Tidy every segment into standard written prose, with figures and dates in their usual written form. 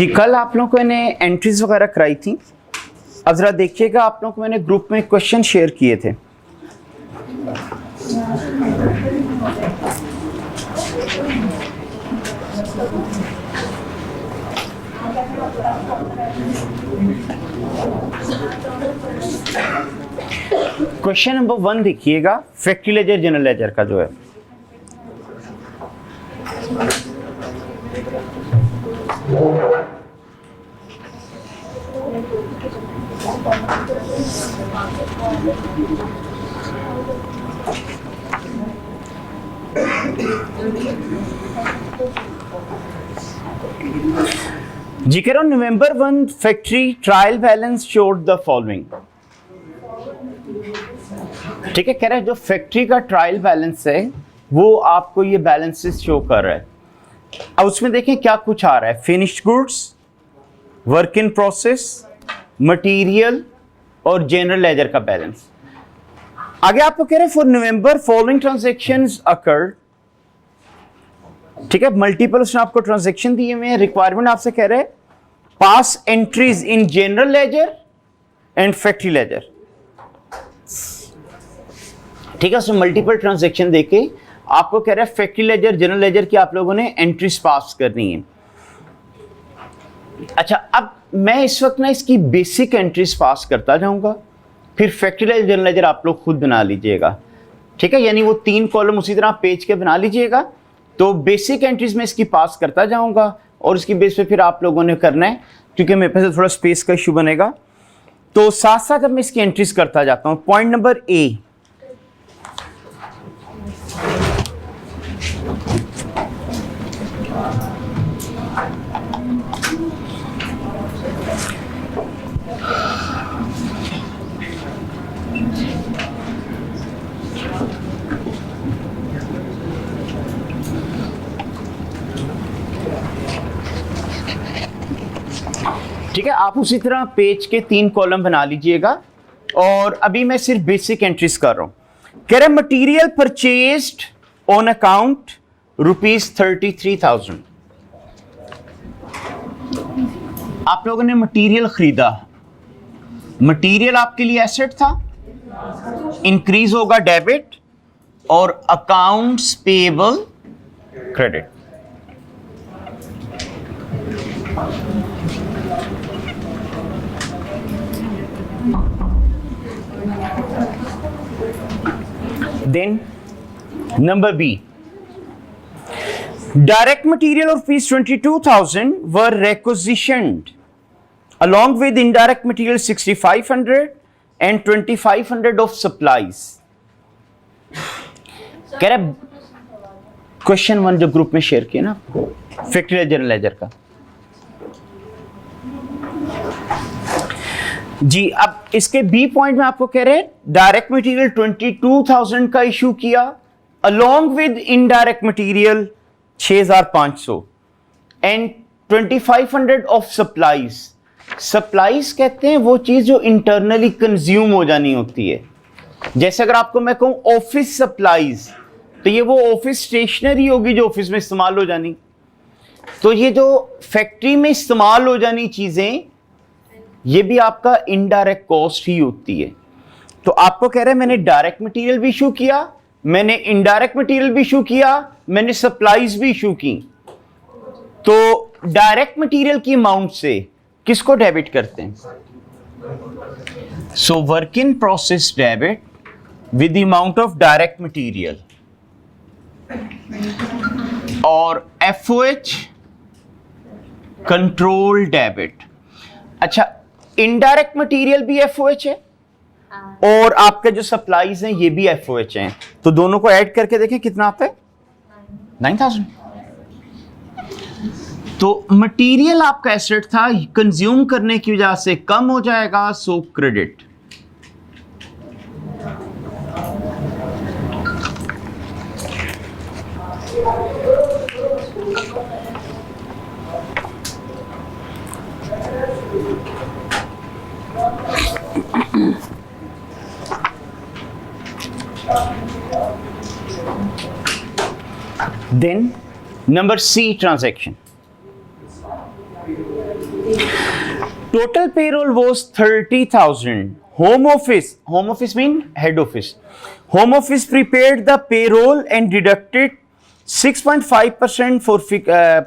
जी कल आप लोगों ने एंट्रीज वगैरह कराई थी। अब ज़रा देखिएगा, आप लोगों को मैंने ग्रुप में क्वेश्चन शेयर किए थे। क्वेश्चन नंबर 1 देखिएगा, फैक्ट्री लेजर जनरल लेजर का जो है। जी कह रहा हूं, नवंबर 1 factory trial balance showed the following. ठीक है, कह रहा है जो फैक्ट्री का ट्रायल बैलेंस है वो आपको ये बैलेंसेस शो कर रहा है। अब उसमें देखें क्या कुछ आ रहा है, finished goods, work in process, material और जनरल लेजर का बैलेंस। आगे आपको कह रहे हैं for November following transactions occurred. ठीक है, मल्टीपल उसने आपको ट्रांजैक्शन दिए हुए हैं। रिक्वायरमेंट आपसे कह रहे हैं pass entries in general ledger and factory ledger. ठीक है, उसमें मल्टीपल ट्रांजैक्शन देके आपको कह रहा है फैक्ट्री लेजर जनरल लेजर की आप लोगों ने एंट्रीज पास करनी है। अच्छा, अब मैं इस वक्त ना इसकी बेसिक एंट्रीज पास करता जाऊंगा, फिर फैक्ट्री लेजर जनरल लेजर आप लोग खुद बना लीजिएगा। ठीक है, यानी वो 3 कॉलम उसी तरह पेज के बना लीजिएगा। तो बेसिक एंट्रीज में इसकी पास करता जाऊंगा और इसकी बेस पे फिर आप लोगों ने करना है, क्योंकि मेरे पास थोड़ा स्पेस का इशू बनेगा। तो साथ साथ अब मैं इसकी एंट्रीज करता जाता हूं। पॉइंट नंबर ए, ठीक है, आप उसी तरह पेज के 3 कॉलम बना लीजिएगा। और अभी मैं सिर्फ बेसिक एंट्रीज कर रहा हूं। कह रहे मटीरियल परचेज्ड ऑन अकाउंट ₹33,000। आप लोगों ने मटीरियल खरीदा, मटीरियल आपके लिए एसेट था, इंक्रीज होगा डेबिट और accounts payable credit. Then number B, direct material of ₹22,000 were requisitioned along with indirect material 6,500 and 2,500 of supplies। कह रहा क्वेश्चन 1 जो ग्रुप में शेयर किया ना फैक्ट्री लेजर जनरल लेजर का। जी अब इसके बी पॉइंट में आपको कह रहे हैं डायरेक्ट मटेरियल 22,000 का इशू किया along with indirect material 6,500 and 2,500 of supplies. Supplies कहते हैं वो चीज जो इंटरनली कंज्यूम हो जानी होती है। जैसे अगर आपको मैं कहूं ऑफिस सप्लाईज, तो ये वो ऑफिस स्टेशनरी होगी जो ऑफिस में इस्तेमाल हो जानी। तो ये जो फैक्ट्री में इस्तेमाल हो जानी चीजें, ये भी आपका इनडायरेक्ट कॉस्ट ही होती है। तो आपको कह रहे हैं मैंने डायरेक्ट मटेरियल भी इशू किया, मैंने इनडायरेक्ट मटेरियल भी इशू किया, मैंने सप्लाईज भी इशू की। तो डायरेक्ट मटेरियल की अमाउंट से किसको डेबिट करते हैं? So work in process debit with the amount of direct material और एफओएच कंट्रोल डेबिट। अच्छा, इनडायरेक्ट मटेरियल भी एफओएच है और आपके जो सप्लाईज हैं ये भी एफओएच हैं। तो दोनों को ऐड करके देखें कितना आता है, 9,000। तो मटेरियल आपका एसेट था, कंज्यूम करने की वजह से कम हो जाएगा, सो credit. Then number C transaction. Total payroll was 30,000. Home office mean head office. Home office prepared the payroll and deducted 6.5% for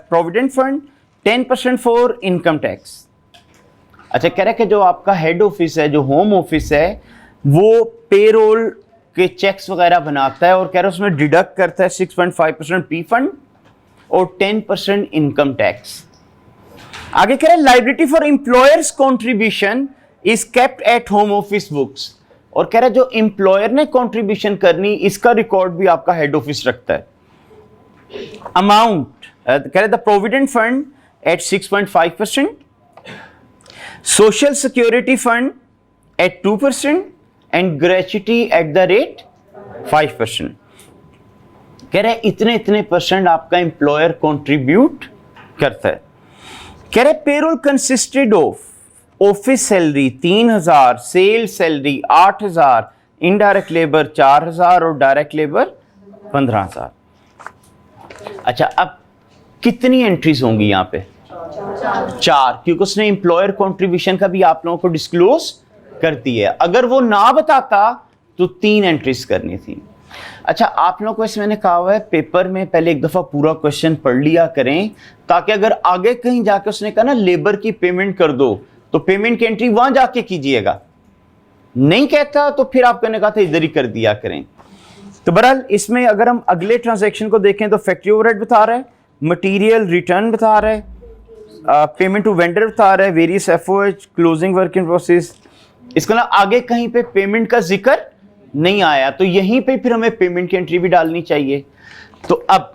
provident fund, 10% for income tax. अच्छा, कह रहा है कि जो आपका हेड ऑफिस है, जो होम ऑफिस है, वो पेरोल के चेक्स वगैरह बनाता है और कह रहा है उसमें डिडक्ट करता है 6.5% पी फंड और 10% इनकम टैक्स. आगे कह रहा है liability for employers contribution is kept at home office books. और कह रहा है जो एम्प्लॉयर ने कंट्रीब्यूशन करनी, इसका रिकॉर्ड भी आपका हेड ऑफिस रखता है. अमाउंट कह रहा है the provident fund eight 6.5%, social security fund eight 2% and gratuity eight the rate 5%. कह रहे इतने इतने परसेंट आपका एम्प्लॉयर कंट्रीब्यूट करता है. कह रहे payroll consisted of office salary 3,000, sales salary 8,000, indirect labour 4,000 और डायरेक्ट लेबर 15,000. अच्छा, अब कितनी एंट्रीज होंगी यहां पे? 4, क्योंकि उसने एम्प्लॉयर कंट्रीब्यूशन का भी आप लोगों को डिस्क्लोज कर दिया है. अगर वो ना बताता तो 3 एंट्रीज करनी थी. अच्छा, आप लोगों को इसमें मैंने कहा हुआ है पेपर में पहले एक दफा पूरा क्वेश्चन पढ़ लिया करें, ताकि अगर आगे कहीं जाके उसने कहा ना लेबर की पेमेंट कर दो, तो पेमेंट की एंट्री वहां जाके कीजिएगा. नहीं कहता तो फिर आपने कहा था इधर ही कर दिया करें. तो बहरहाल इसमें अगर हम अगले ट्रांजैक्शन को देखें तो फैक्ट्री ओवरहेड बता रहा है, मटीरियल रिटर्न बता रहा है, पेमेंट टू वेंडर बता रहा है, various FOH, closing work in process. इसका ना आगे कहीं पे पेमेंट का जिक्र नहीं आया, तो यहीं पे फिर हमें पेमेंट की एंट्री भी डालनी चाहिए. तो अब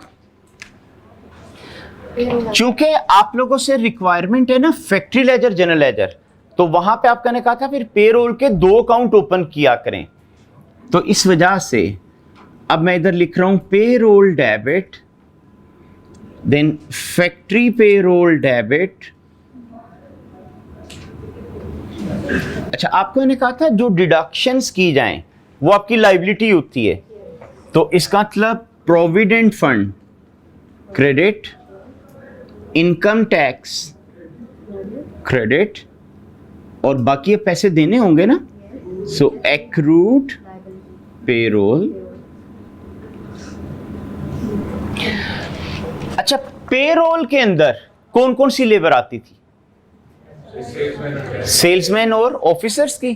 चूंकि आप लोगों से रिक्वायरमेंट है ना फैक्ट्री लेजर जनरल लेजर, तो वहां पे आपका ने कहा था फिर पेरोल के 2 अकाउंट ओपन किया करें. तो इस वजह से अब मैं इधर लिख रहा हूं payroll debit, then factory payroll debit. अच्छा, आपको मैंने कहा था जो डिडक्शंस की जाएं वो आपकी लायबिलिटी होती है, तो इसका मतलब provident fund credit, income tax credit, और बाकी ये पैसे देने होंगे ना, सो एक्रूड पेरोल. अच्छा, पेरोल के अंदर कौन कौन सी लेबर आती थी? सेल्समैन और ऑफिसर्स की.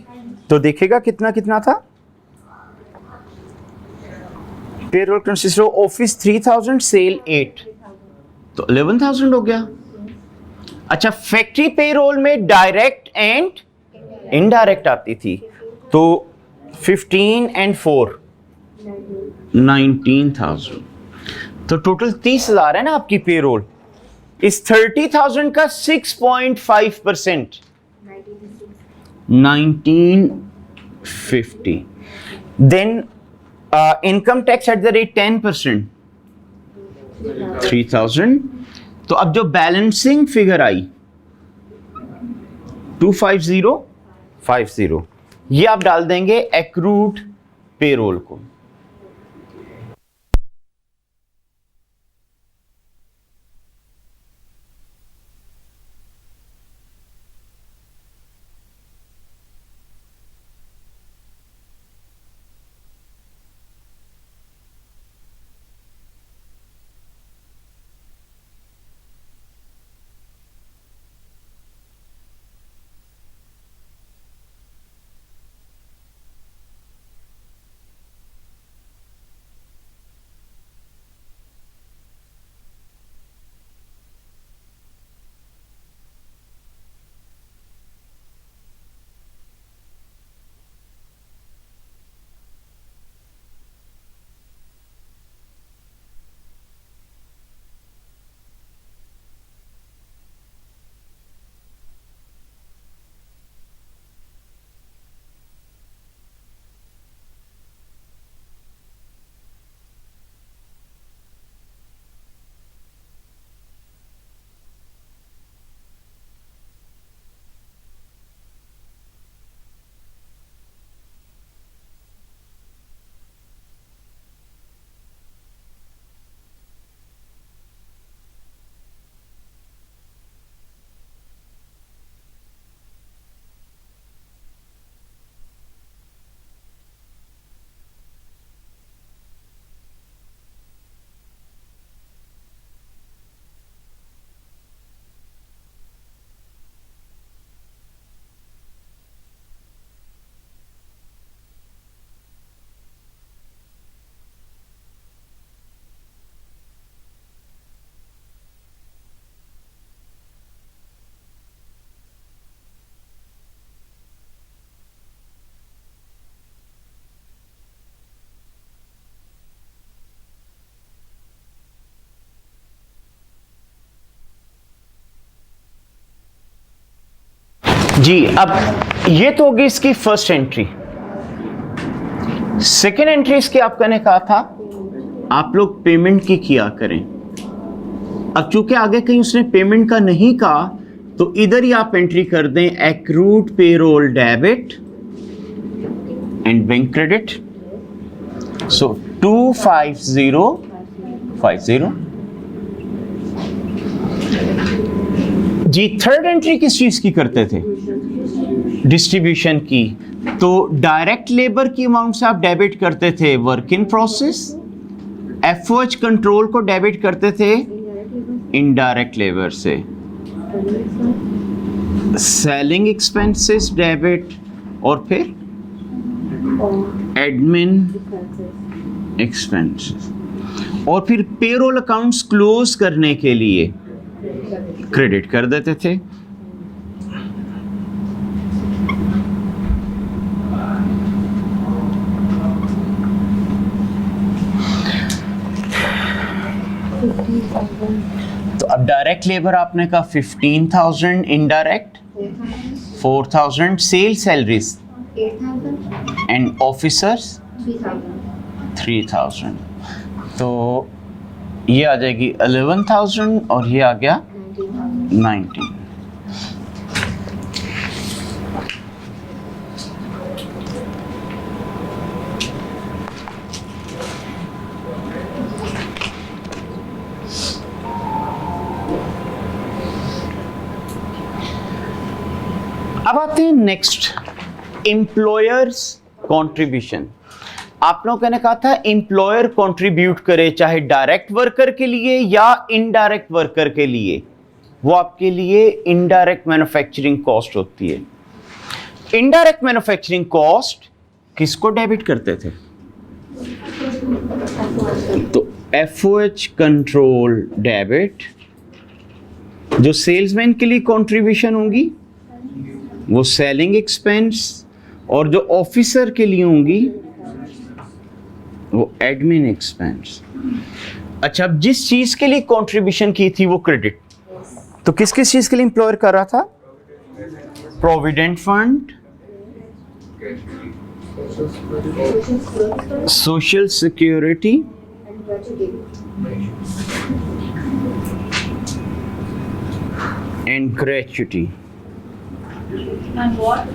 तो देखेगा कितना कितना था. Payroll consist of office 3,000, sale 8, तो 11,000 हो गया. अच्छा, फैक्ट्री पेरोल में डायरेक्ट एंड इनडायरेक्ट आती थी, तो 15 एंड 4 19,000. तो टोटल 30,000 है ना आपकी पेरोल. इस 30,000 का 6.5% 1950. Then income tax at the rate 10% 3,000. तो अब जो बैलेंसिंग फिगर आई 25050, ये आप डाल देंगे एक्रूड पेरोल को. जी, अब ये तो होगी इसकी फर्स्ट एंट्री। सेकेंड एंट्री इसकी आपका ने कहा था आप लोग पेमेंट की किया करें। अब चूंकि आगे कहीं उसने पेमेंट का नहीं कहा तो इधर ही आप एंट्री कर दें accrued payroll debit and bank credit. So 25050। जी, थर्ड एंट्री किस चीज की करते थे? डिस्ट्रीब्यूशन की। तो डायरेक्ट लेबर की अमाउंट से आप डेबिट करते थे work in process, FOH control को डेबिट करते थे इनडायरेक्ट लेबर से, सेलिंग एक्सपेंसेस डेबिट, और फिर एडमिन एक्सपेंसेस, और फिर पेरोल अकाउंट्स क्लोज करने के लिए क्रेडिट कर देते थे। तो अब डायरेक्ट लेबर आपने कहा 15,000, indirect 4,000, sale salaries 8,000 and officers 3,000 3,000। तो ये आ जाएगी 11,000 और ये आ गया 19। अब आते हैं नेक्स्ट, एम्प्लॉयर्स कंट्रीब्यूशन। आप लोगों ने कहा था एम्प्लॉयर कंट्रीब्यूट करे चाहे डायरेक्ट वर्कर के लिए या इनडायरेक्ट वर्कर के लिए, वो आपके लिए इनडायरेक्ट मैन्युफैक्चरिंग कॉस्ट होती है। इनडायरेक्ट मैन्युफैक्चरिंग कॉस्ट किसको डेबिट करते थे? तो एफओएच कंट्रोल डेबिट, जो सेल्समैन के लिए कंट्रीब्यूशन होंगी वो सेलिंग एक्सपेंस, और जो ऑफिसर के लिए होंगी वो एडमिन एक्सपेंस। अच्छा, अब जिस चीज के लिए कंट्रीब्यूशन की थी वो क्रेडिट, तो किस किस चीज के लिए एम्प्लॉयर कर रहा था? Provident fund, social security and gratuity. And what?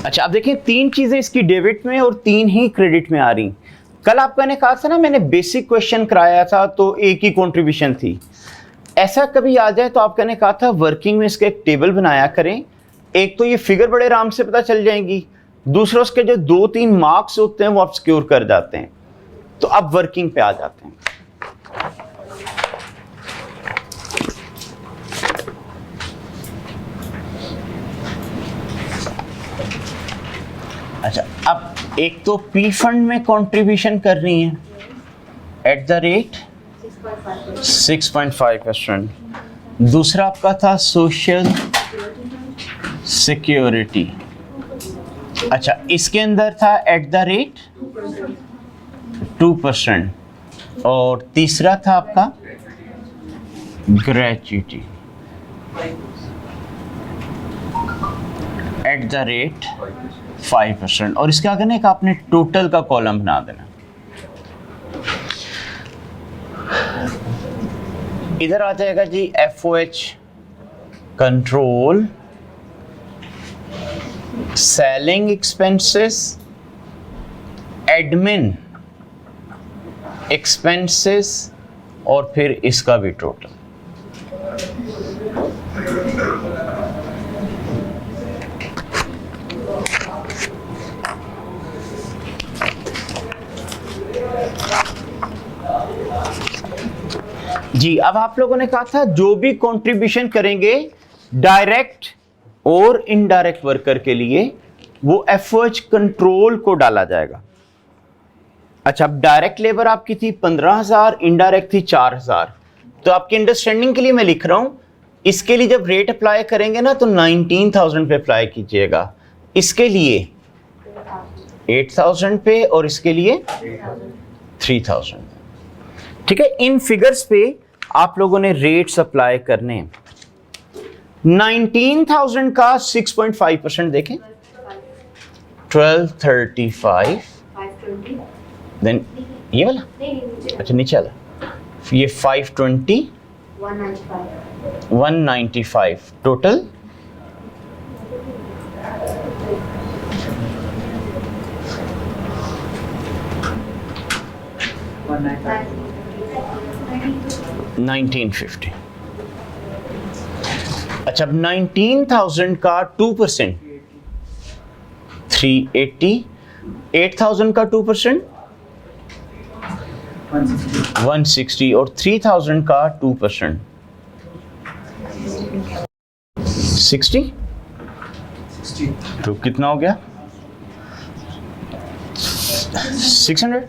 अच्छा, अब देखिए तीन चीजें इसकी डेबिट में और तीन ही क्रेडिट में आ रही। कल आपका ने कहा था ना, मैंने बेसिक क्वेश्चन कराया था तो एक ही कंट्रीब्यूशन थी। ऐसा कभी आ जाए तो आपका ने कहा था वर्किंग में इसका एक टेबल बनाया करें। एक तो ये फिगर बड़े आराम से पता चल जाएंगी, दूसरा उसके जो 2-3 मार्क्स होते हैं वो आप सिक्योर कर जाते हैं। तो अब वर्किंग पे आ जाते हैं। अच्छा, अब एक तो पी फंड में कंट्रीब्यूशन कर रही है एट द रेट 6.5%। दूसरा आपका था सोशल सिक्योरिटी। अच्छा, इसके अंदर था एट द रेट 2%। और तीसरा था आपका ग्रेच्युटी एट द रेट 5%। और इसके आगे ना एक आपने टोटल का कॉलम बना देना। इधर आ जाएगा जी FOH control, selling expenses, admin expenses, और फिर इसका भी टोटल। जी, अब आप लोगों ने कहा था जो भी कंट्रीब्यूशन करेंगे डायरेक्ट और इनडायरेक्ट वर्कर के लिए वो एफओएच कंट्रोल को डाला जाएगा। अच्छा, अब डायरेक्ट लेबर आपकी थी 15,000, इनडायरेक्ट थी 4,000। तो आपकी अंडरस्टैंडिंग के लिए मैं लिख रहा हूं, इसके लिए जब रेट अप्लाई करेंगे ना तो 19,000 पे अप्लाई कीजिएगा, इसके लिए 8,000 पे और इसके लिए 3,000। ठीक है, इन फिगर्स पे आप लोगों ने रेट्स अप्लाई करने हैं। 19,000 का 6.5% देखें, 1235, 520. देन ये वाला, अच्छा नीचे वाला, ये 520, 195. 195 टोटल 1950। अच्छा, अब 19,000 का 2%, 380, 8,000 का 2%, 160, और 3,000 का 2%, 60। तो कितना हो गया? 600।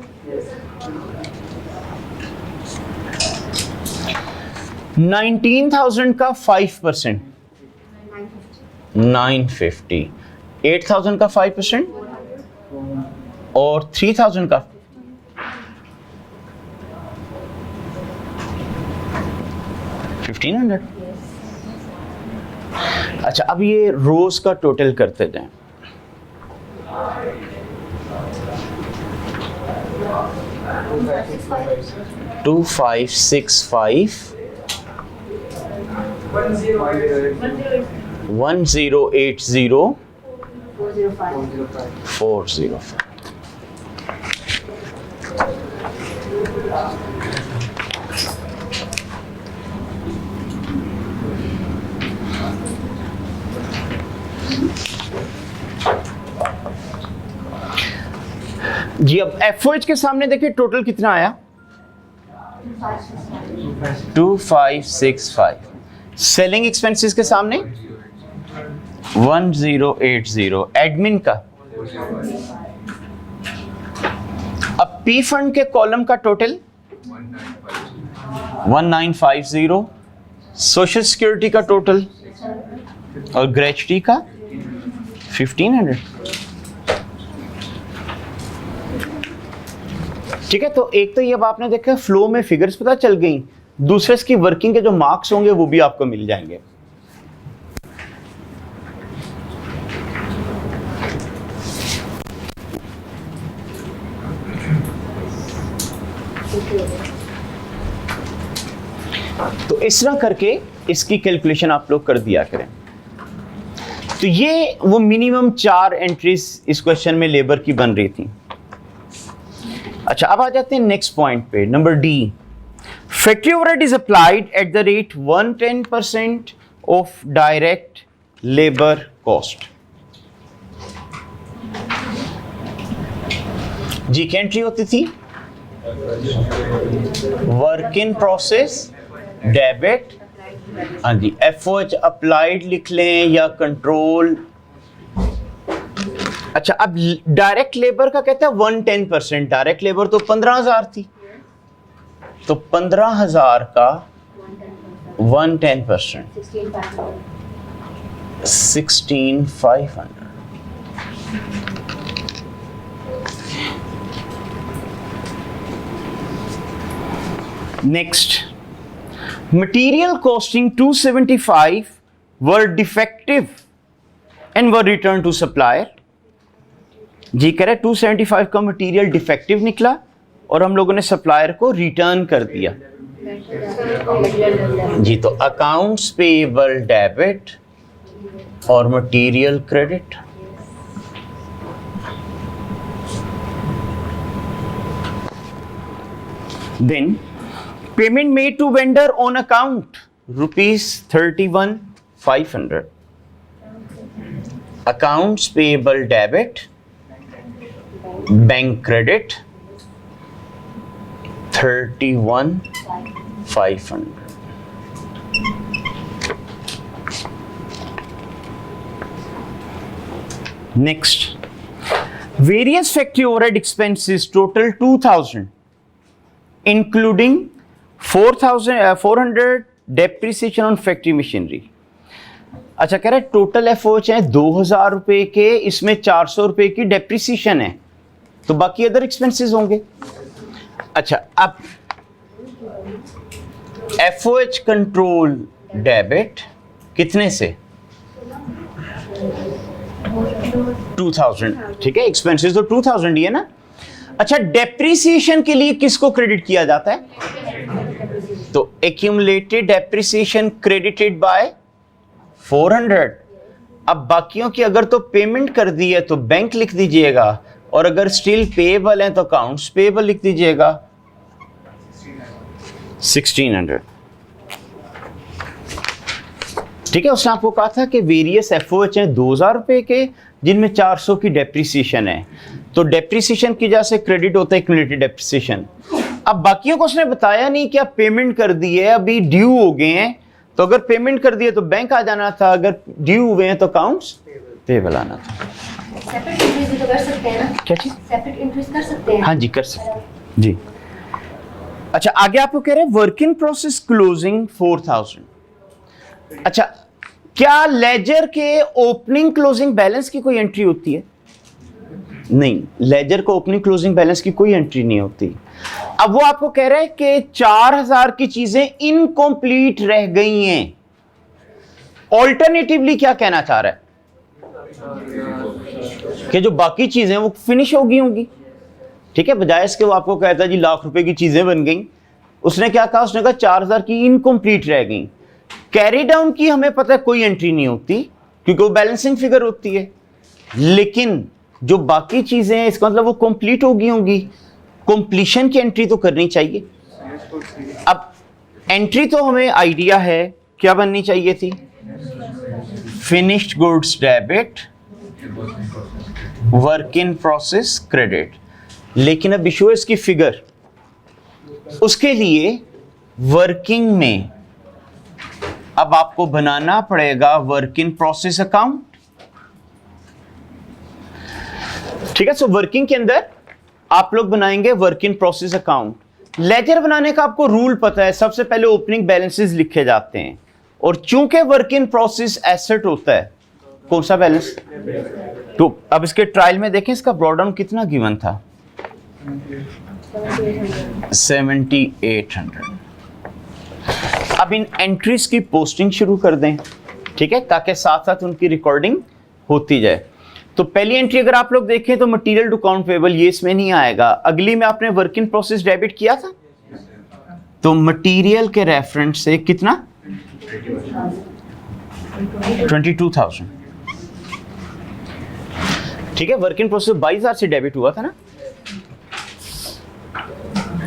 19,000 का 5%, 950, 8,000 का 5%, और 3,000 का 1,500। अच्छा, अब ये रोज का टोटल करते जाएं। टू 565, 1080, 405। जी, अब एफओएच के सामने देखिए टोटल कितना आया, 2565। सेलिंग एक्सपेंसेस के सामने 1080। एडमिन का, अब पी फंड के कॉलम का टोटल 1950। सोशल सिक्योरिटी का टोटल और ग्रेचुटी का 1500। ठीक है, तो एक तो ये अब आपने देखा फ्लो में फिगर्स पता चल गई, दूसरे इसकी वर्किंग के जो मार्क्स होंगे वो भी आपको मिल जाएंगे। तो इस तरह करके इसकी कैलकुलेशन आप लोग कर दिया करें। तो ये वो मिनिमम 4 एंट्रीज इस क्वेश्चन में लेबर की बन रही थी। अच्छा, अब आ जाते हैं नेक्स्ट पॉइंट पे, number D. Factory overhead is applied at the rate 110% of direct labour cost. जी क्या एंट्री होती थी? वर्क इन प्रोसेस डेबिट, हाँ जी, एफओएच अप्लाइड लिख लें या कंट्रोल। अच्छा, अब डायरेक्ट लेबर का कहता है 110%। डायरेक्ट लेबर तो 15,000 थी, तो 15,000 का 110%, 16,500। Next, material costing 275 were defective and were returned to supplier। जी कह रहे 275 का मटेरियल डिफेक्टिव निकला और हम लोगों ने सप्लायर को रिटर्न कर दिया। जी, तो अकाउंट्स पेएबल डेबिट और material credit. Then payment made to vendor on account ₹31,500। Accounts payable debit, bank credit 31,500। Next, various factory overhead expenses total 2,000 including 400 depreciation on factory machinery. अच्छा, कह रहे टोटल एफओएच है 2,000 रुपए के, इसमें 400 रुपए की डेप्रिसिएशन है, तो बाकी अदर एक्सपेंसेस होंगे। अच्छा, अब एफओएच कंट्रोल डेबिट कितने से? 2000, ठीक है, एक्सपेंसेस तो 2000 ही है ना। अच्छा, डेप्रिसिएशन के लिए किसको क्रेडिट किया जाता है? तो एक्यूमुलेटेड डेप्रिसिएशन क्रेडिटेड बाय 400। अब बाकियों की अगर तो पेमेंट कर दी है तो बैंक लिख दीजिएगा, और अगर स्टिल पेएबल है तो अकाउंट्स पेएबल लिख दीजिएगा 1600। ठीक है, उसने आपको कहा था कि वेरियस एफओएच हैं 2000 रुपए के, जिनमें 400 की डेप्रिसिएशन है, तो डेप्रिसिएशन की वजह से क्रेडिट होता है एक्यूमुलेटेड डेप्रिसिएशन। अब बाकियों को उसने बताया नहीं कि आप पेमेंट कर दी है, अभी ड्यू हो गए हैं, तो अगर पेमेंट कर दिए तो बैंक आ जाना था, अगर ड्यू हुए हैं तो अकाउंट्स पेएबल आना था। सेपरेट एंट्रीज भी तो कर सकते हैं ना? क्या चीज? सेपरेट एंट्रीज कर सकते हैं। हाँ जी, कर सकते हैं जी। अच्छा, आगे आपको कह रहे हैं वर्क इन प्रोसेस क्लोजिंग 4000। अच्छा, क्या लेजर के ओपनिंग क्लोजिंग बैलेंस की कोई एंट्री होती है? नहीं, लेजर को ओपनिंग क्लोजिंग बैलेंस की कोई एंट्री नहीं होती। अब वो आपको कह रहा है कि 4000 की चीजें इनकम्प्लीट रह गई हैं। ऑल्टरनेटिवली क्या कहना चाह रहा है कि जो बाकी चीजें वो फिनिश हो गई होंगी। ठीक है, बजाय इसके वो आपको कहता है जी लाख रुपए की चीजें बन गई, उसने क्या कहा? उसने कहा 4000 की इनकम्प्लीट रह गई। कैरी डाउन की हमें पता है कोई एंट्री नहीं होती, क्योंकि वो बैलेंसिंग फिगर होती है, लेकिन जो बाकी चीजें हैं इसका मतलब वो कंप्लीट हो गई होंगी, कंप्लीशन की एंट्री तो करनी चाहिए। अब एंट्री तो हमें आइडिया है क्या बननी चाहिए थी? Finished goods debit, work in process credit, लेकिन अब इशू है इसकी फिगर। उसके लिए वर्किंग में अब आपको बनाना पड़ेगा वर्क इन प्रोसेस अकाउंट। ठीक है, सो वर्किंग के अंदर आप लोग बनाएंगे work in process account. Ledger बनाने का आपको रूल पता है, सबसे पहले ओपनिंग बैलेंसेस लिखे जाते हैं, और चूंकि वर्क इन प्रोसेस एसेट होता है, कौन सा बैलेंस? तो अब इसके ट्रायल में देखें इसका ब्रॉडाउन कितना गिवन था? 7800। अब इन एंट्रीज की पोस्टिंग शुरू कर दें, ठीक है, ताकि साथ साथ उनकी रिकॉर्डिंग होती जाए। तो पहली एंट्री अगर आप लोग देखें तो मटेरियल टू अकाउंट पेबल, ये इसमें नहीं आएगा। अगली में आपने वर्क इन प्रोसेस डेबिट किया था, तो मटेरियल के रेफरेंस से कितना? 22,000। ठीक है, वर्क इन प्रोसेस 22,000 से डेबिट हुआ था ना।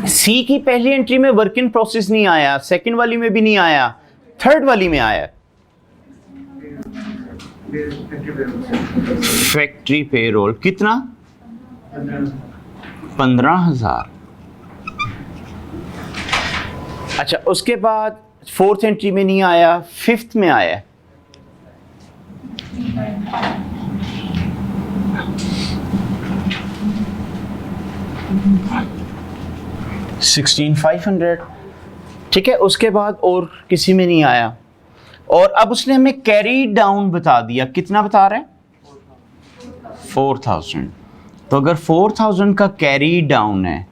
सी की पहली एंट्री में वर्क इन प्रोसेस नहीं आया, सेकंड वाली में भी नहीं आया, थर्ड वाली में आया। फैक्ट्री पेरोल कितना? 15,000। अच्छा, उसके बाद फोर्थ एंट्री में नहीं आया, फिफ्थ में आया। $16,500। ठीक है, उसके बाद और किसी में नहीं आया, और अब उसने हमें कैरी डाउन बता दिया। कितना बता रहे हैं? 4,000। तो अगर 4,000 का कैरी डाउन है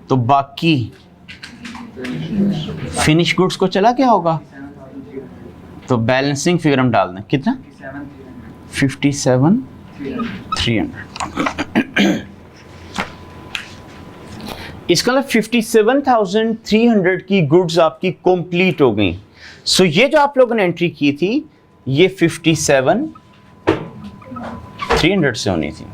तो बाकी फिनिश गुड्स को चला क्या होगा? तो बैलेंसिंग फिगर हम डाल दें, कितना? 57,300। इसका मतलब 57,300 की गुड्स आपकी कंप्लीट हो गई। सो ये जो आप लोगों ने एंट्री की थी ये 57,300 से होनी थी।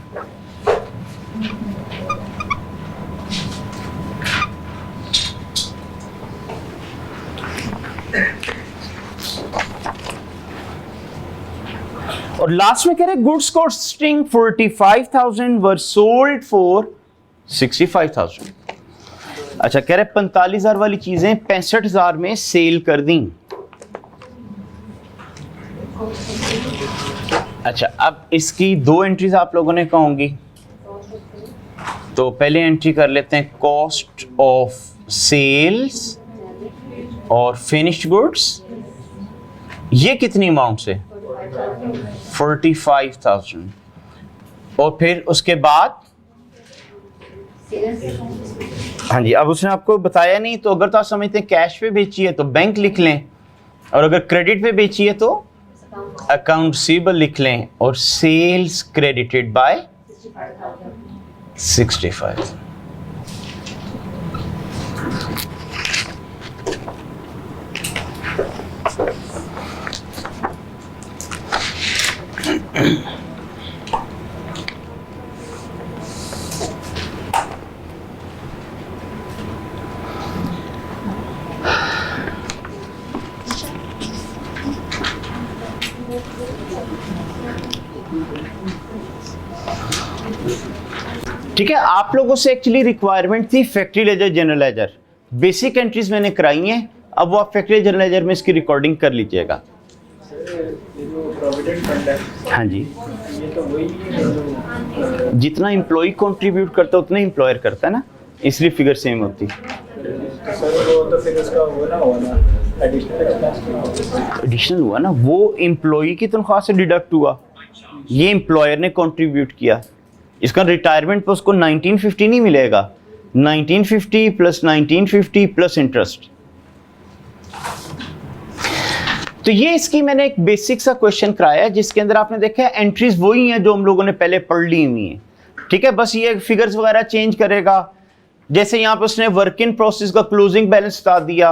और लास्ट में कह रहे goods costing 45,000 were sold for 65,000। अच्छा, कह रहे 45,000 वाली चीजें 65,000 में सेल कर दी। अच्छा, अब इसकी दो एंट्रीज आप लोगों ने कहोगी, तो पहले एंट्री कर लेते हैं कॉस्ट ऑफ सेल्स और फिनिश्ड गुड्स। ये कितनी अमाउंट से? 45,000। और फिर उसके बाद हाँ जी, अब उसने आपको बताया नहीं, तो अगर तो आप समझते हैं कैश पे बेची है तो बैंक लिख लें, और अगर क्रेडिट पे बेची है तो अकाउंट रिसीवेबल लिख लें और सेल्स क्रेडिटेड बाय 65। ठीक है, आप लोगों से एक्चुअली रिक्वायरमेंट थी factory ledger, general ledger. Basic entries मैंने कराई हैं, अब वो आप फैक्ट्री जनरल लेजर में इसकी रिकॉर्डिंग कर लीजिएगा। हाँ जी, जितना एम्प्लॉय कंट्रीब्यूट करता है उतना एम्प्लॉयर करता है ना, इसलिए फिगर सेम होती। एडिशनल हुआ ना, वो एम्प्लॉय की तनख्वाह से डिडक्ट हुआ, ये एम्प्लॉयर ने कंट्रीब्यूट किया। इसका रिटायरमेंट पर उसको 1950 नहीं मिलेगा, 1950 प्लस 1950 प्लस इंटरेस्ट। तो ये इसकी मैंने एक बेसिक सा क्वेश्चन कराया जिसके अंदर आपने देखा है एंट्रीज वही हैं जो हम लोगों ने पहले पढ़ ली हुई हैं। ठीक है, बस ये फिगर्स वगैरह चेंज करेगा। जैसे यहाँ पे उसने वर्क इन प्रोसेस का क्लोजिंग बैलेंस बता दिया,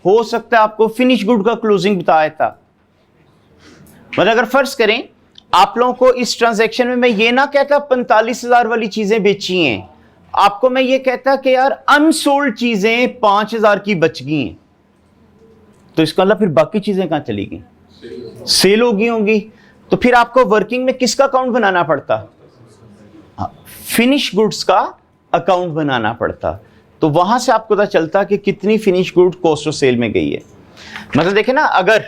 हो सकता है आपको फिनिश गुड का क्लोजिंग बताया था। मतलब अगर फर्ज करें आप लोगों को इस ट्रांजैक्शन में मैं ये ना कहता 45,000 वाली चीजें बेची हैं, आपको मैं ये कहता कि यार अनसोल्ड चीजें 5,000 की बच गई हैं, तो इसका मतलब फिर बाकी चीजें कहां चली गई? सेल हो गई होंगी। तो फिर आपको वर्किंग में किसका अकाउंट बनाना पड़ता? फिनिश गुड्स का अकाउंट बनाना पड़ता। तो वहां से आपको पता चलता कि कितनी finish good cost of sale में गई है। मतलब देखें ना, अगर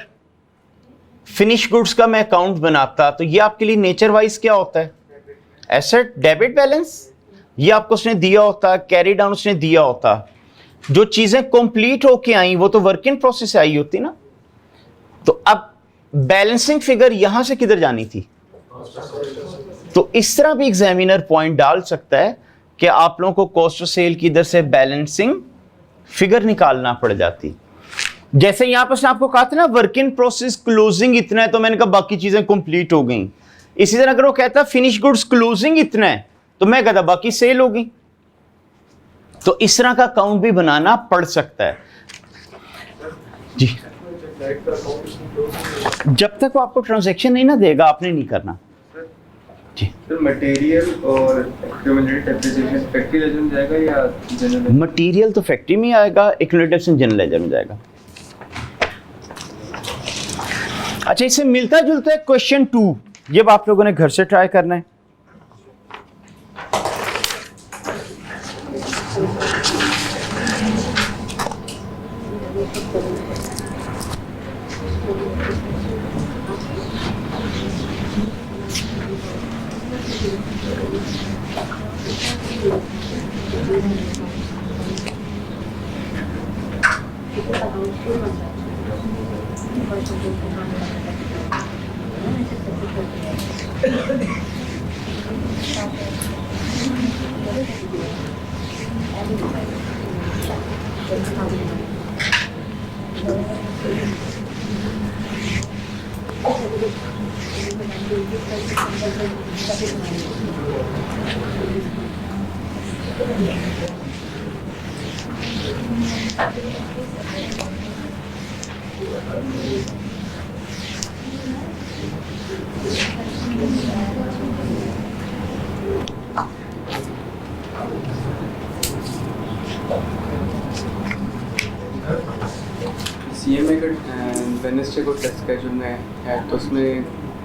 फिनिश गुड्स का मैं अकाउंट बनाता तो ये आपके लिए नेचर वाइज क्या होता है? Asset debit balance. ये आपको उसने दिया होता, कैरी डाउन उसने दिया होता। जो चीजें कंप्लीट होके आई वो तो वर्क इन प्रोसेस से आई होती ना। तो अब बैलेंसिंग फिगर यहां से किधर जानी थी? तो इस तरह भी एग्जामिनर पॉइंट डाल सकता है कि आप लोगों को कॉस्ट ऑफ सेल की इधर से बैलेंसिंग फिगर निकालना पड़ जाती। जैसे यहां पर आपको कहा था ना वर्क इन प्रोसेस क्लोजिंग इतना है, तो मैंने कहा बाकी चीजें कंप्लीट हो गई। इसी तरह अगर वो कहता फिनिश गुड्स क्लोजिंग इतना है, तो मैं कहता बाकी सेल हो गई। तो इस तरह का अकाउंट भी बनाना पड़ सकता है जी। जब तक वो आपको ट्रांजैक्शन नहीं ना देगा आपने नहीं करना जी। तो मटेरियल और एक्यूमुलेटेड डेप्रिसिएशन फैक्ट्री लेजर में जाएगा या जनरल? मटेरियल तो फैक्ट्री में आएगा, एक्यूमुलेटेड जनरल लेजर में जाएगा। अच्छा, इससे मिलता जुलता है क्वेश्चन 2, ये आप लोगों ने घर से ट्राई करना है। सीएमए का वेडनेसडे को टेस्ट स्केड्यूल में है, तो उसमें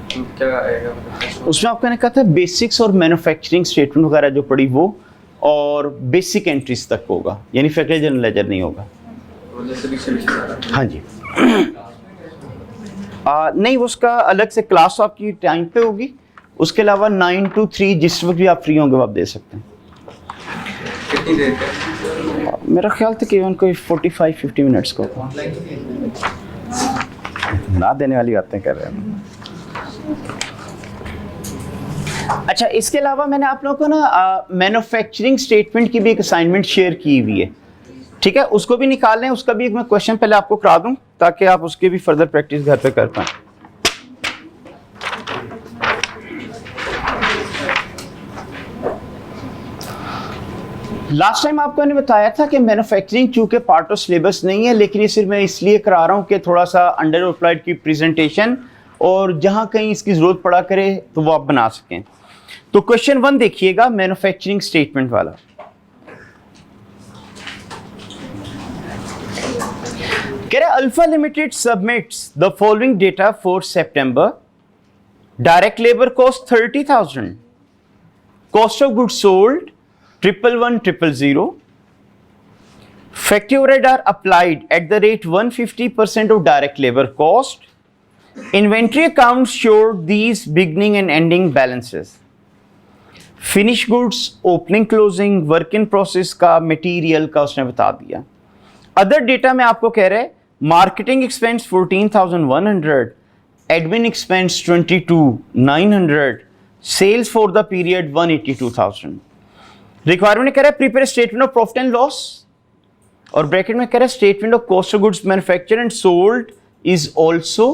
क्या आएगा? मतलब उसमें आपको मैंने कहा था बेसिक्स और मैन्युफैक्चरिंग स्टेटमेंट वगैरह जो पड़ी वो, और बेसिक एंट्रीज तक होगा, यानी फैक्ट्री जनरल लेजर नहीं होगा। हाँ जी। नहीं, उसका अलग से क्लास आपकी टाइम पे होगी, उसके अलावा 9 to 3 जिस वक्त भी आप फ्री होंगे वो आप दे सकते हैं। कितनी देर का? मेरा ख्याल था कि कोई 45-50 मिनट्स का होगा। ना देने वाली बातें कर रहे हैं। अच्छा, इसके अलावा मैंने आप लोगों को ना मैन्युफैक्चरिंग स्टेटमेंट की भी एक असाइनमेंट शेयर की हुई है। ठीक है, उसको भी निकाल लें, उसका भी एक मैं क्वेश्चन पहले आपको करा दूं ताकि आप उसकी भी फर्दर प्रैक्टिस घर पे कर पाएं। लास्ट टाइम आपको मैंने बताया था कि मैन्युफैक्चरिंग चूंकि पार्ट ऑफ सिलेबस नहीं है, लेकिन ये सिर्फ मैं इसलिए करा रहा हूँ कि थोड़ा सा अंडर अप्लाइड की प्रेजेंटेशन, और जहाँ कहीं इसकी ज़रूरत पड़ा करे तो वो आप बना सकें। तो क्वेश्चन 1 देखिएगा, मैन्युफैक्चरिंग स्टेटमेंट वाला। कह रहे alpha limited submits the following data for September. Direct labour cost 30,000, cost of goods sold 111,000, factory overhead are applied at the rate 150% of direct labor cost. Inventory accounts showed these beginning and ending balances. Finished goods opening closing work in process का material का उसने बता दिया। Other data में आपको कह रहे marketing expense 14,100, admin expense 22,900, sales for the period 182,000। Requirement कह रहा है prepare statement of profit and loss, और ब्रैकेट में कह रहा है statement of cost of goods manufacture and sold is also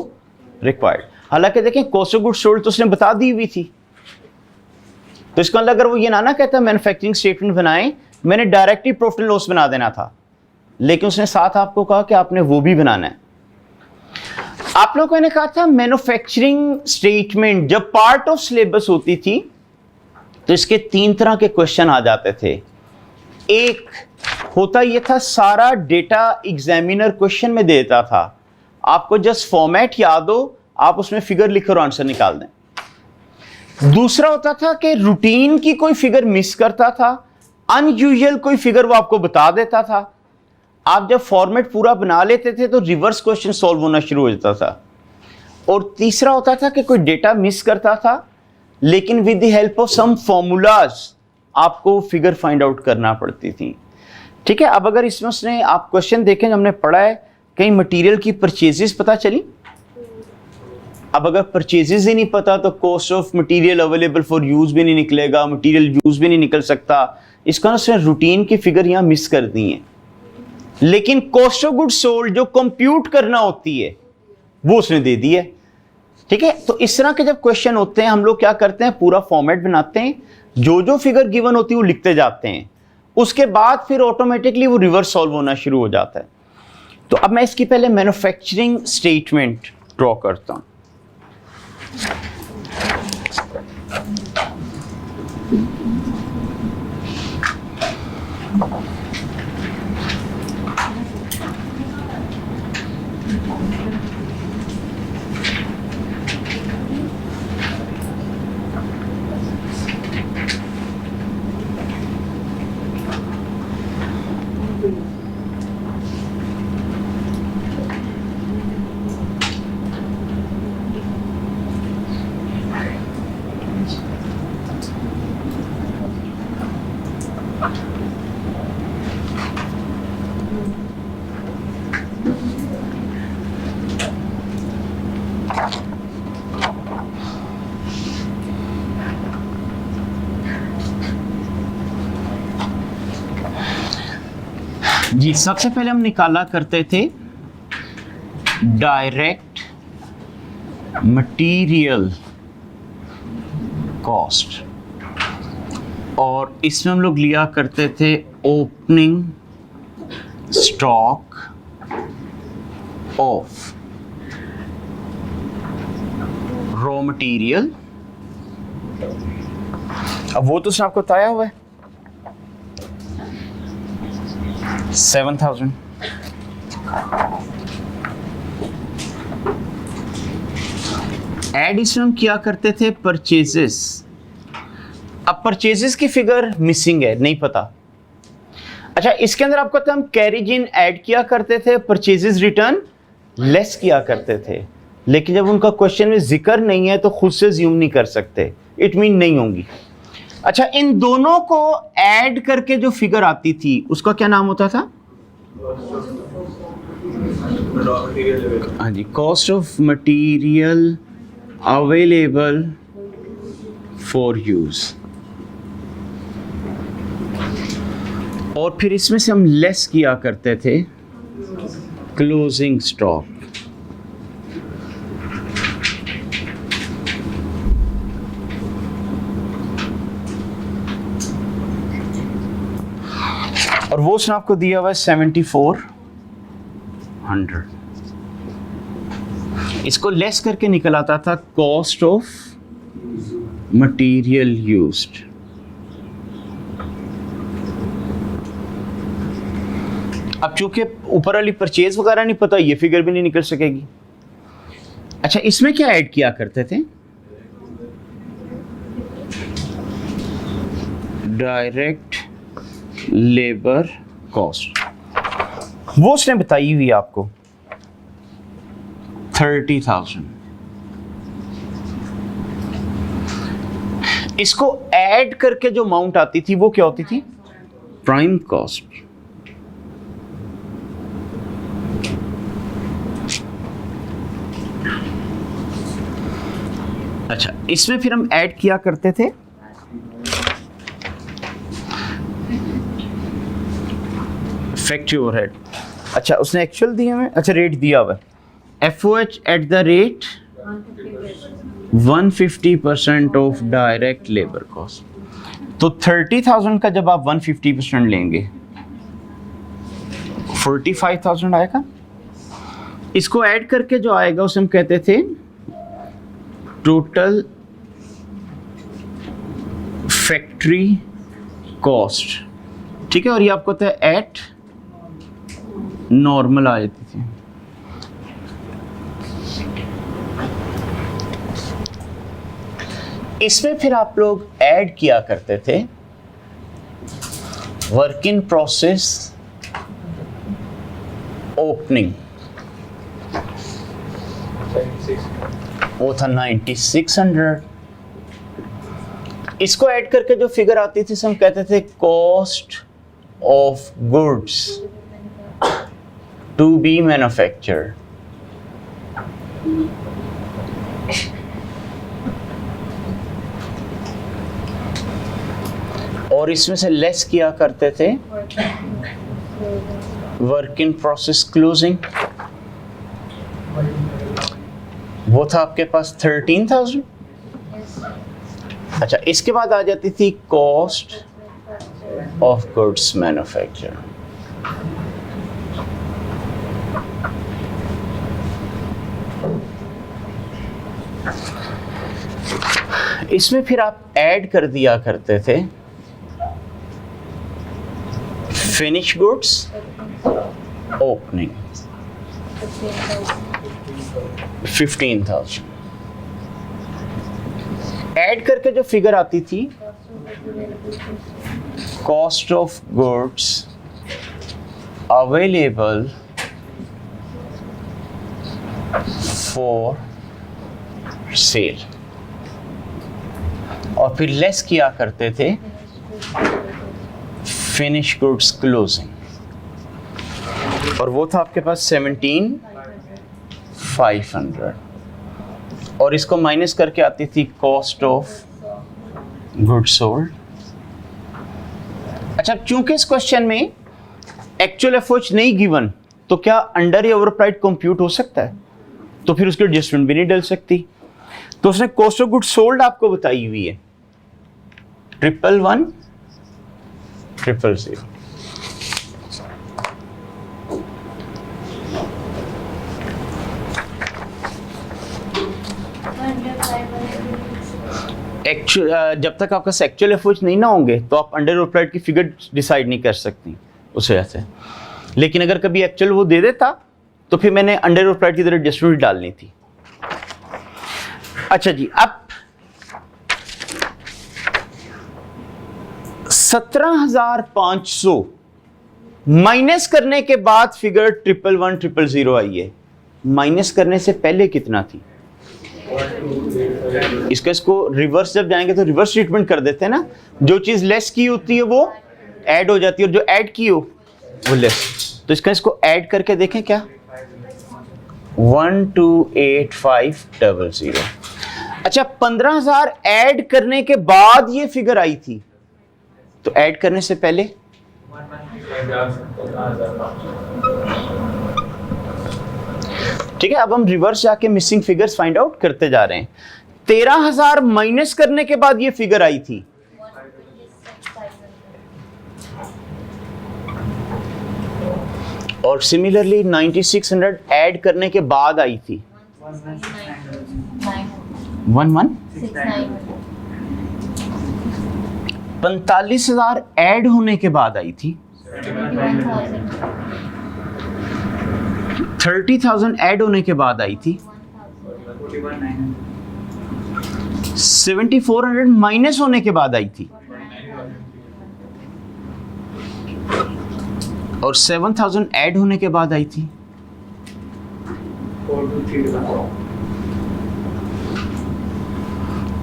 required. हालांकि देखें कॉस्ट ऑफ गुड्स सोल्ड तो उसने बता दी हुई थी, तो इसका मतलब अगर वो ये ना कहता मैन्युफैक्चरिंग स्टेटमेंट बनाएं, मैंने डायरेक्टली प्रॉफिट एंड लॉस बना देना था, लेकिन उसने साथ आपको कहा कि आपने वो भी बनाना है। आप लोगों ने कहा था मैन्युफैक्चरिंग स्टेटमेंट जब पार्ट ऑफ सिलेबस होती थी तो इसके 3 तरह के क्वेश्चन आ जाते थे। एक होता यह था सारा डेटा एग्जामिनर क्वेश्चन में देता था, आपको जस्ट फॉर्मेट याद हो, आप उसमें फिगर लिखो और आंसर निकाल दें। दूसरा होता था कि रूटीन की कोई फिगर मिस करता था, अनयूजुअल कोई फिगर वो आपको बता देता था। आप जब फॉर्मेट पूरा बना लेते थे तो रिवर्स क्वेश्चन सॉल्व होना शुरू हो जाता था। और तीसरा होता था कि कोई डेटा मिस करता था, लेकिन with the help of some formulas आपको फिगर फाइंड आउट करना पड़ती थी। ठीक है, अब अगर इसमें उसने आप क्वेश्चन देखें, हमने पढ़ा है कहीं मटेरियल की परचेजेस पता चली। अब अगर परचेजेस ही नहीं पता तो cost of material available for use भी नहीं निकलेगा, मटेरियल यूज भी नहीं निकल सकता। इसका उसने रूटीन की फिगर यहाँ मिस कर दी है, लेकिन कॉस्ट ऑफ गुड्स सोल्ड जो कंप्यूट करना होती है वो उसने दे दी है। ठीक है, तो इस तरह के जब क्वेश्चन होते हैं हम लोग क्या करते हैं, पूरा फॉर्मेट बनाते हैं, जो जो फिगर गिवन होती है वो लिखते जाते हैं, उसके बाद फिर ऑटोमेटिकली वो रिवर्स सॉल्व होना शुरू हो जाता है। तो अब मैं इसकी पहले मैन्युफैक्चरिंग स्टेटमेंट ड्रॉ करता हूं। जी, सबसे पहले हम निकाला करते थे डायरेक्ट मटेरियल कॉस्ट, और इसमें हम लोग लिया करते थे opening stock of raw material. अब वो तो आपको बताया हुआ है 7,000। ऐड इसमें हम किया करते थे परचेजेस। अब परचेजेस की फिगर मिसिंग है, नहीं पता। अच्छा, इसके अंदर आपको हम कैरेज इन ऐड किया करते थे, परचेजेस रिटर्न लेस किया करते थे, लेकिन जब उनका क्वेश्चन में जिक्र नहीं है तो खुद से ज्यूम नहीं कर सकते, इट मीन नहीं होंगी। अच्छा, इन दोनों को ऐड करके जो फिगर आती थी उसका क्या नाम होता था? हाँ जी, cost of material available for use. और फिर इसमें से हम लेस किया करते थे क्लोजिंग स्टॉक। उसने आपको दिया हुआ है 7400, इसको लेस करके निकल आता था कॉस्ट ऑफ मटेरियल यूज्ड। अब चूंकि ऊपर वाली परचेज वगैरह नहीं पता, ये फिगर भी नहीं निकल सकेगी। अच्छा, इसमें क्या ऐड किया करते थे? डायरेक्ट लेबर कॉस्ट, वो उसने बताई हुई आपको 30,000। इसको ऐड करके जो अमाउंट आती थी वो क्या होती थी? Prime cost. अच्छा, इसमें फिर हम ऐड किया करते थे फैक्ट्री ओवरहेड। अच्छा, उसने एक्चुअल दिया हमें, अच्छा रेट दिया हुआ है, FOH eight the rate 150% of direct labour cost. तो 30,000 का जब आप 150% लेंगे 45,000 आएगा। इसको ऐड करके जो आएगा उसे हम कहते थे टोटल फैक्ट्री कॉस्ट, ठीक है। और ये आपको होता है एट नॉर्मल आ जाती थी। इसमें फिर आप लोग ऐड किया करते थे वर्क इन प्रोसेस ओपनिंग, वो था 9600। इसको ऐड करके जो फिगर आती थी हम कहते थे cost of goods to be manufactured. और इसमें से लेस किया करते थे वर्क इन प्रोसेस क्लोजिंग, वो था आपके पास 13,000। अच्छा, इसके बाद आ जाती थी कॉस्ट ऑफ गुड्स मैन्युफैक्चर। इसमें फिर आप ऐड कर दिया करते थे फिनिश गुड्स ओपनिंग 15,000। ऐड करके जो फिगर आती थी cost of goods available for sale, और फिर लेस किया करते थे फिनिश गुड्स क्लोजिंग, और वो था आपके पास 17,500। और इसको माइनस करके आती थी कॉस्ट ऑफ गुड्स सोल्ड। अच्छा, चूंकि इस क्वेश्चन में एक्चुअल एफओएच नहीं गिवन, तो क्या अंडर या ओवरप्राइड कंप्यूट हो सकता है? तो फिर उसकी एडजस्टमेंट भी नहीं डल सकती। तो उसने कॉस्ट ऑफ गुड्स सोल्ड आपको बताई हुई है 111,000। जब तक आपका एक्चुअल एफओएच नहीं ना होंगे तो आप अंडर ओवरप्राइड की फिगर डिसाइड नहीं कर सकती उस वजह से। लेकिन अगर कभी एक्चुअल वो दे देता तो फिर मैंने अंडर ओवरप्राइड की तरह एडजस्टमेंट डालनी थी। अच्छा जी, अब 17,500 माइनस करने के बाद फिगर 111,000 आई है। माइनस करने से पहले कितना थी? इसको रिवर्स जब जाएंगे तो रिवर्स ट्रीटमेंट कर देते हैं ना, जो चीज लेस की होती है वो ऐड हो जाती है और जो ऐड की हो वो लेस। तो इसको ऐड करके देखें क्या 128500। अच्छा, 15,000 ऐड करने के बाद ये फिगर आई थी, तो ऐड करने से पहले ठीक है। अब हम रिवर्स जाके मिसिंग फिगर्स फाइंड आउट करते जा रहे हैं। 13,000 माइनस करने के बाद ये फिगर आई थी और सिमिलरली 9600 ऐड करने के बाद आई थी 45,000 ऐड होने के बाद आई थी 30,000 ऐड होने के बाद आई थी 7400 माइनस होने के बाद आई थी और 7000 ऐड होने के बाद आई थी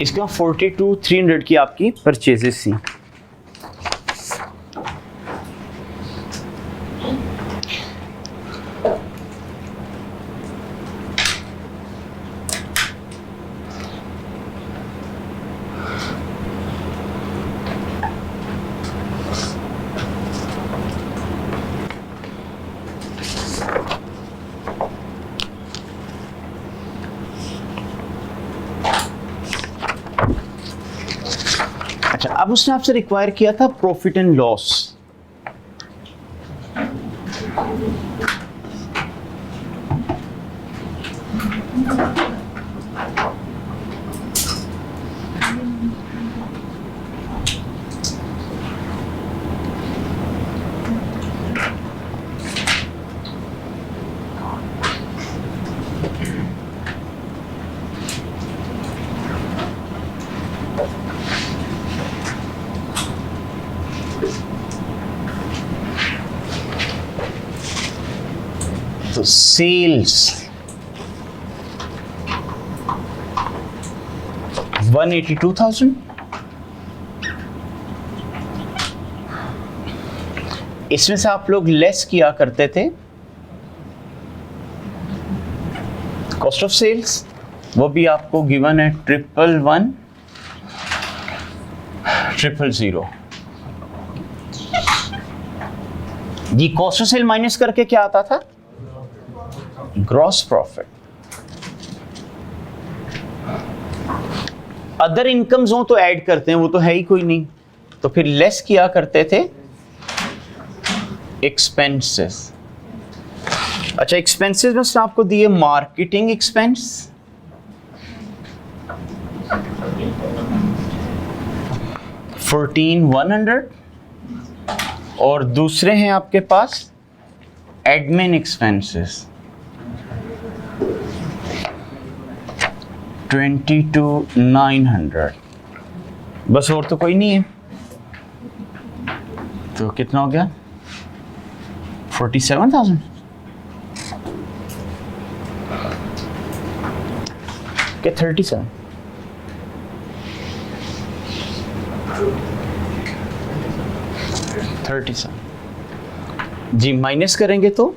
इसका 42,300 की आपकी परचेजेस थी। अच्छा, अब उसने आपसे रिक्वायर किया था प्रॉफिट एंड लॉस। तो सेल्स 182,000, इसमें से आप लोग लेस किया करते थे कॉस्ट ऑफ सेल्स, वो भी आपको गिवन है 111,000 ये कॉस्ट ऑफ सेल माइनस करके क्या आता था ग्रॉस प्रॉफिट। अदर इनकम्स हो तो ऐड करते हैं, वो तो है ही कोई नहीं, तो फिर लेस किया करते थे एक्सपेंसेस। अच्छा, एक्सपेंसेस में से आपको दिए मार्केटिंग एक्सपेंस 14,100 और दूसरे हैं आपके पास एडमिन एक्सपेंसेस 22,900। बस और तो कोई नहीं है, तो कितना हो गया 47,000। क्या 37 37 जी, माइनस करेंगे तो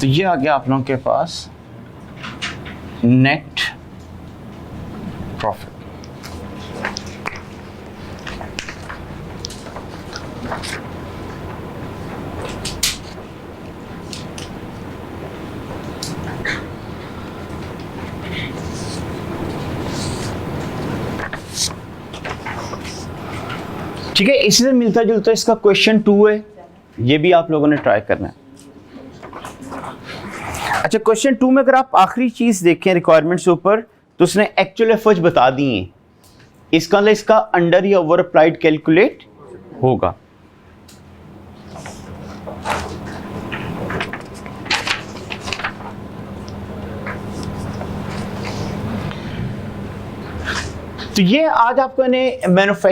ये आ गया आप लोगों के पास नेट प्रॉफिट। ठीक है, इसी से मिलता जुलता इसका क्वेश्चन 2 है, ये भी आप लोगों ने ट्राई करना है। अच्छा, क्वेश्चन 2 में अगर आप आखिरी चीज देखें रिक्वायरमेंट्स के ऊपर, तो उसने एक्चुअल एफर्ट्स बता दिए हैं, इसका अंडर या ओवर अप्लाइड कैलकुलेट होगा। तो ये आज आपको मैन्युफैक्चरिंग